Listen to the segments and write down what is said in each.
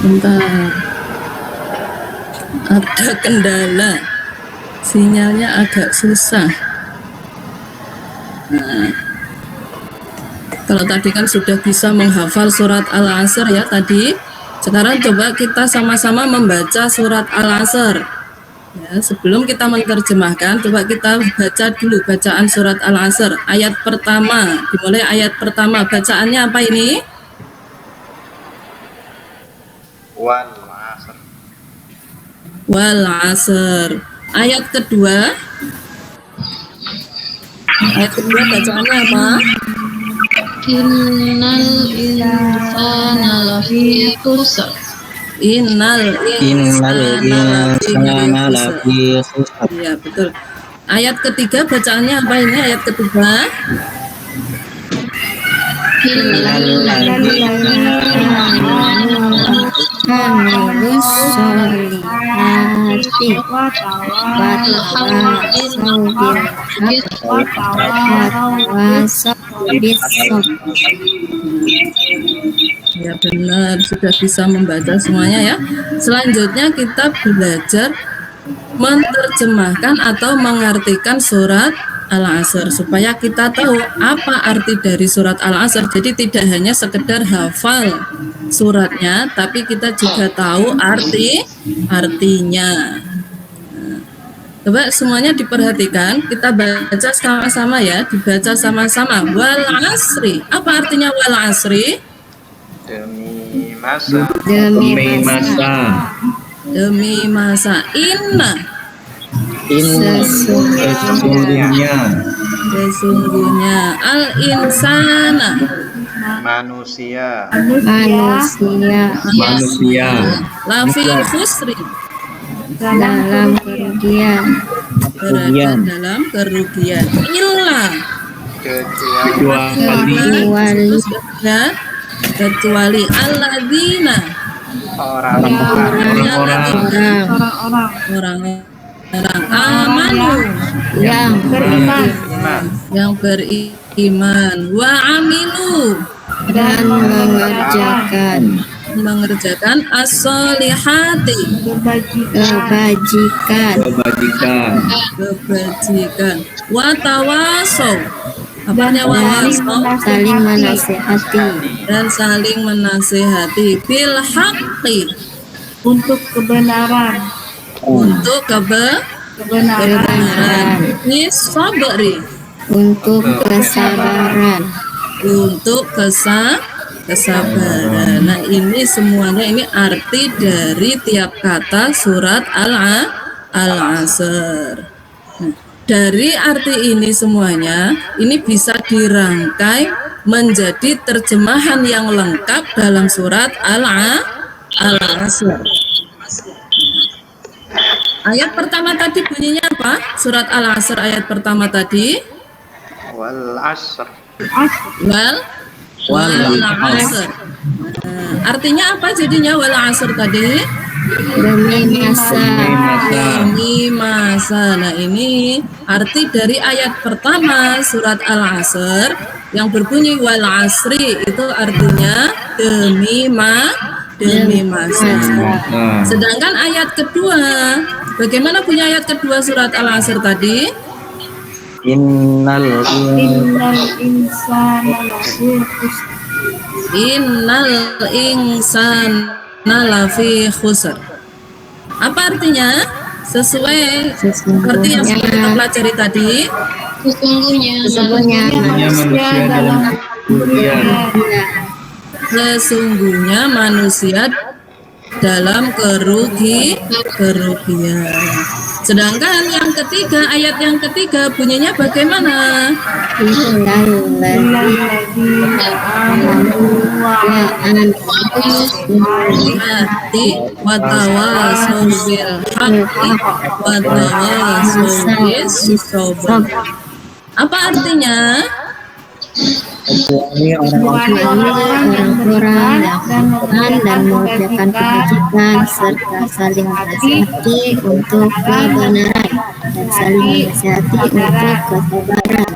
Bentar, ada kendala, sinyalnya agak susah. Nah, kalau tadi kan sudah bisa menghafal surat Al-Asr ya tadi. Sekarang coba kita sama-sama membaca surat Al-Asr. Ya, sebelum kita menerjemahkan, coba kita baca dulu bacaan surat Al-Asr. Ayat pertama, dimulai ayat pertama. Bacaannya apa ini? Wal asr. Wal asr. Ayat kedua. Ayat kedua bacaannya apa? Innal insana lafi khusr. Innal insana lafi khusr. Iya, betul. Ayat ketiga bacaannya apa ini? Ayat ketiga. Ya benar, sudah bisa membaca semuanya ya. Selanjutnya kita belajar menerjemahkan atau mengartikan surat Al-Asr supaya kita tahu apa arti dari surat Al-Asr. Jadi tidak hanya sekedar hafal suratnya, tapi kita juga tahu artinya. Coba semuanya diperhatikan, kita baca sama-sama ya, dibaca sama-sama. Wal asri. Apa artinya wal asri? Demi masa. Demi masa. Inna. Sesungguhnya. Al insana. Manusia. Lafi khusri. Dalam kerugian. Berada dalam kerugian. Illa. Kecuali alladzina. Orang-orang amanu yang beriman wa amilu dan mengerjakan as-solihati kebajikan wa tawasaw saling menasihati bil haqqi untuk kebenaran sabri untuk kesabaran. Nah, ini semuanya ini arti dari tiap kata surat Al-Asr. Nah, dari arti ini semuanya ini bisa dirangkai menjadi terjemahan yang lengkap dalam surat Al-Asr. Ayat pertama tadi bunyinya apa? Surat Al-Asr ayat pertama tadi. Wal asr. Wal asr. Artinya apa jadinya wal asr tadi? Demi masa. Nah, ini arti dari ayat pertama surat Al-Asr yang berbunyi wal asri itu artinya demi masa. Sedangkan ayat kedua, bagaimana punya ayat kedua surat Al-Asr tadi? Innal insana lafi khusr. Apa artinya? Sesuai seperti yang sudah kita pelajari tadi. Sesungguhnya manusia dalam Sesungguhnya manusia dalam kerugian. Sedangkan yang ketiga, ayat yang ketiga bunyinya bagaimana? Hati watawasaw bil haqqi watawasaw bis sabr. Apa artinya? orang-orang yang beriman dan mengerjakan kebajikan serta saling menasihati untuk kebenaran dan saling menasihati untuk kesabaran.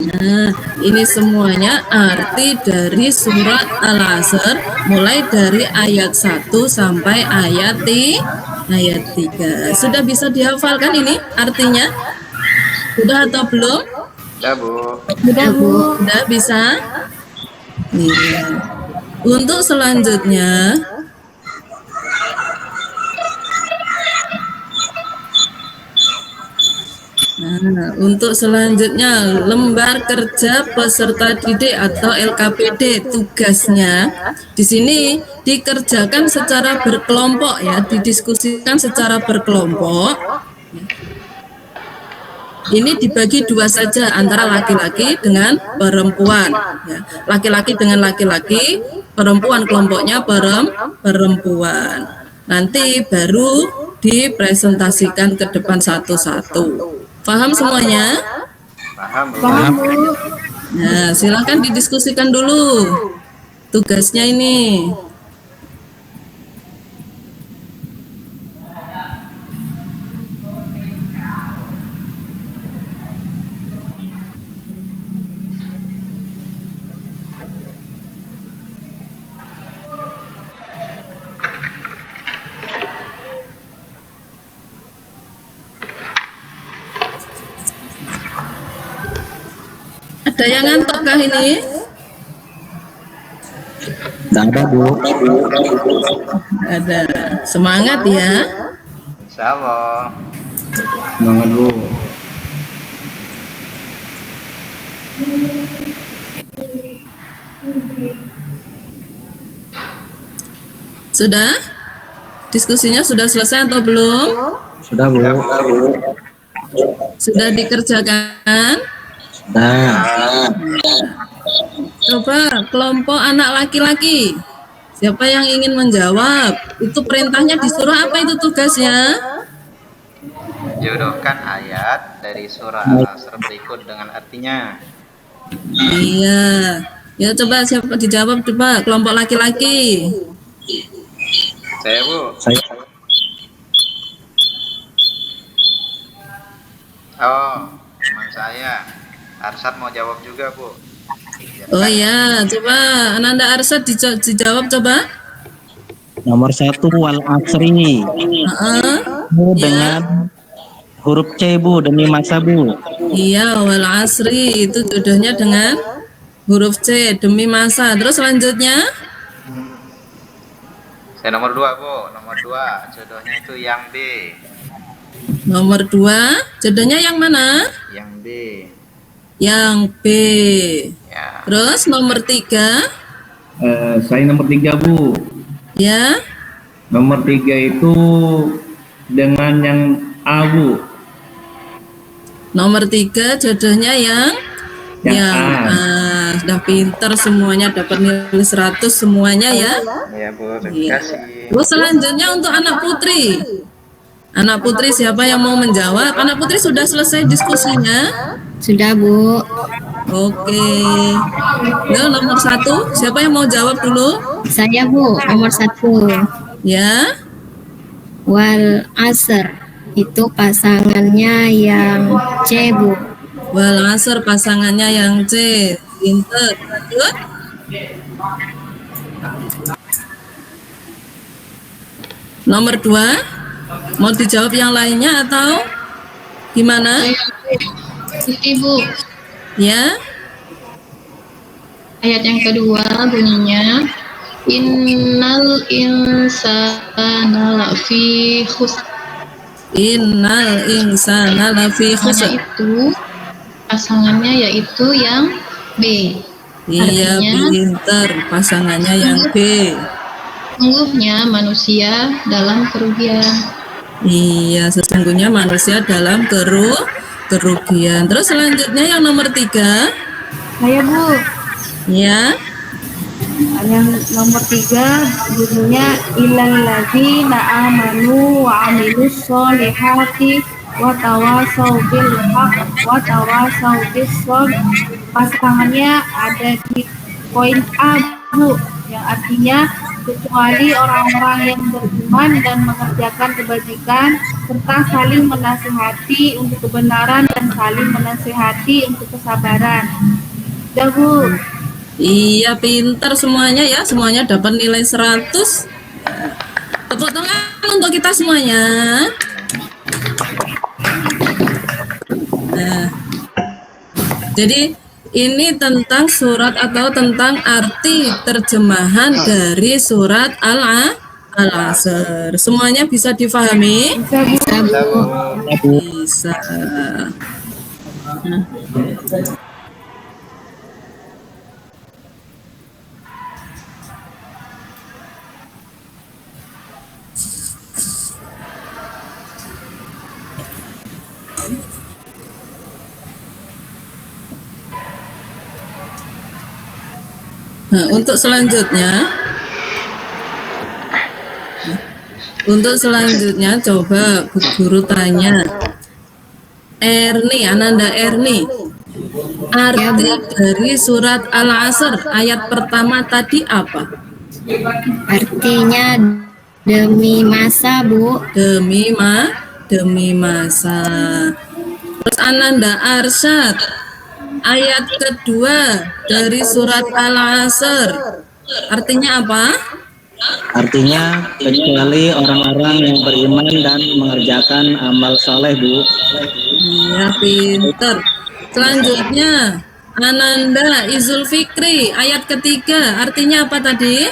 Nah, ini semuanya arti dari surat Al-Asr mulai dari ayat 1 sampai ayat 3. Sudah bisa dihafalkan ini artinya? Sudah atau belum? Udah, Bu. Sudah, Bu. Sudah bisa? Iya. Untuk selanjutnya, lembar kerja peserta didik atau LKPD tugasnya di sini dikerjakan secara berkelompok ya, didiskusikan secara berkelompok. Ini dibagi dua saja antara laki-laki dengan perempuan. Ya. Laki-laki dengan laki-laki, perempuan kelompoknya perempuan. Nanti baru dipresentasikan ke depan satu-satu. Paham semuanya? Paham, Bu. Paham, Bu. Nah, silakan didiskusikan dulu tugasnya ini. Ada yang ngantuk kah ini? Tidak ada, Bu. Ada. Semangat ya. Insya Allah. Semangat, Bu. Sudah? Diskusinya sudah selesai atau belum? Sudah, Bu. Sudah dikerjakan? Sudah. Coba kelompok anak laki-laki. Siapa yang ingin menjawab? Itu perintahnya disuruh apa itu tugasnya? Jodohkan ayat dari surah Al-Asr berikut dengan artinya. Iya. Ya coba siapa dijawab coba kelompok laki-laki. Saya, Bu. Saya Oh, teman saya. Arsad mau jawab juga, Bu. Oh iya, coba Ananda Arsad dijawab coba. nomor 1 wal asri. Heeh. Bu, dengan huruf C, Bu, demi masa, Bu. Iya, wal asri itu jodohnya dengan huruf C demi masa. Terus selanjutnya? Saya nomor 2, Bu. Nomor 2, jodohnya itu yang B. Nomor 2, jodohnya yang mana? Yang B. Yang B. Ya. Terus nomor 3, Saya nomor 3, Bu. ya. Nomor 3 itu dengan yang A, Bu. Nomor 3 jodohnya yang Yang A. Sudah pinter semuanya, dapat nilai 100 semuanya ya. Ya, Bu. Terima Iya. kasih. Terus selanjutnya untuk anak putri. Anak putri siapa yang mau menjawab? Anak putri sudah selesai diskusinya? Sudah, Bu. Oke. Nah, nomor 1, siapa yang mau jawab dulu? Saya, Bu, nomor 1. Ya. Wal asr itu pasangannya yang C, Bu. Wal asr pasangannya yang C. Pinter. Lanjut. Nomor 2, mau dijawab yang lainnya atau gimana? Ibu, Ya. ayat yang kedua bunyinya Innal insana lafi khusr. Innal insana lafi khusr. Itu pasangannya yaitu yang B. Iya, Artinya, pinter. Pasangannya yang B. sungguhnya manusia dalam kerugian. Iya, sesungguhnya manusia dalam kerugian. Terus selanjutnya yang nomor 3. Saya, Bu, Ya. yang nomor 3 bunyinya ilal ladzina amanu wa amilus solihati wa tawasau bil haq wa tawasau bis sabr. Pasangannya ada di poin A, Bu, yang artinya kecuali orang-orang yang beriman dan mengerjakan kebajikan serta saling menasihati untuk kebenaran dan saling menasihati untuk kesabaran. Dah Bu. Iya, pintar semuanya ya. Semuanya dapat nilai 100. Tepuk tangan untuk kita semuanya. Nah, jadi ini tentang surat atau tentang arti terjemahan dari surat Al-Asr. Semuanya bisa difahami? Bisa Bu. Bisa. Nah. Nah, untuk selanjutnya coba Bu Guru tanya Erni, Ananda Erni, arti dari surat Al-Asr ayat pertama tadi apa? Artinya demi masa, Bu. Demi masa. Terus Ananda Arsyad, ayat kedua dari surat Al-Asr artinya apa? Artinya kecuali orang-orang yang beriman dan mengerjakan amal soleh, Bu. Iya, pinter. Selanjutnya Ananda Izul Fikri, ayat ketiga artinya apa tadi?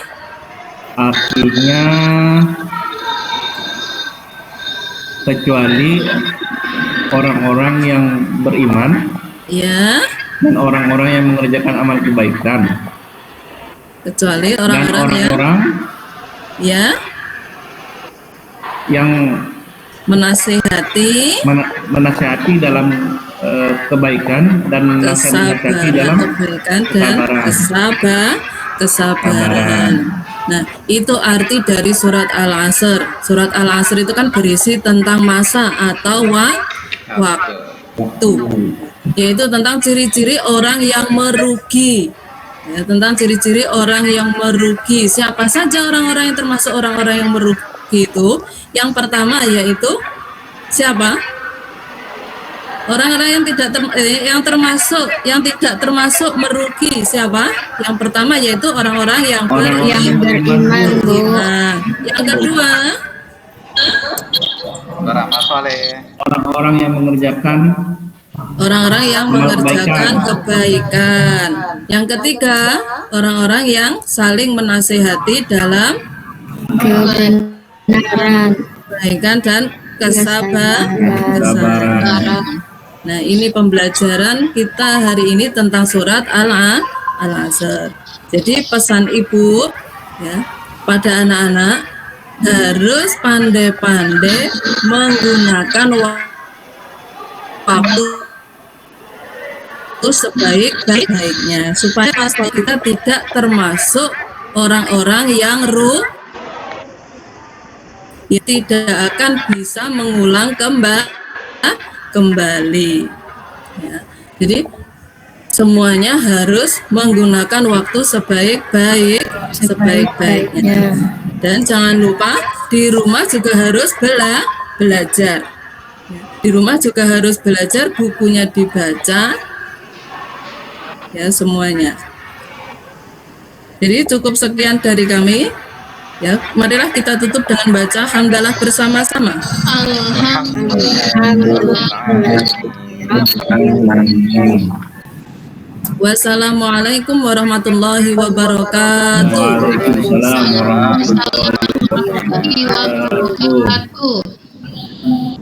Artinya kecuali orang-orang yang beriman Ya, dan orang-orang yang mengerjakan amal kebaikan kecuali dan orang-orang orang-orang yang menasehati menasihati dalam kebaikan dan menasihati dalam kebaikan dan kesabaran. Nah, itu arti dari surat Al-Asr. Surat Al-Asr itu kan berisi tentang masa atau waktu, yaitu tentang ciri-ciri orang yang merugi. Ya, tentang ciri-ciri orang yang merugi. Siapa saja orang-orang yang termasuk orang-orang yang merugi itu? Yang pertama yaitu siapa? Orang-orang yang tidak termasuk merugi siapa? Yang pertama yaitu orang-orang yang Beriman, Bu. Nah, yang kedua beramal soleh. orang-orang yang mengerjakan orang-orang yang mengerjakan kebaikan. Yang ketiga, orang-orang yang saling menasehati dalam Kebenaran. kebaikan dan kesabaran. Nah, ini pembelajaran kita hari ini tentang surat Al-Asr. Jadi pesan Ibu ya pada anak-anak harus pandai-pandai menggunakan waktu sebaik-baiknya supaya kita tidak termasuk orang-orang yang tidak akan bisa mengulang kembali ya. Jadi semuanya harus menggunakan waktu sebaik-baiknya. Dan jangan lupa di rumah juga harus belajar. Di rumah juga harus belajar, bukunya dibaca ya semuanya. Jadi cukup sekian dari kami. Ya, marilah kita tutup dengan baca hamdalah bersama-sama. Wassalamualaikum warahmatullahi wabarakatuh. Waalaikumsalam warahmatullahi wabarakatuh.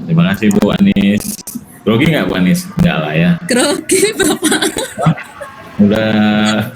Terima kasih Bu Anis. Grogi nggak Bu Anis? Enggak lah ya. Grogi Bapak. Udah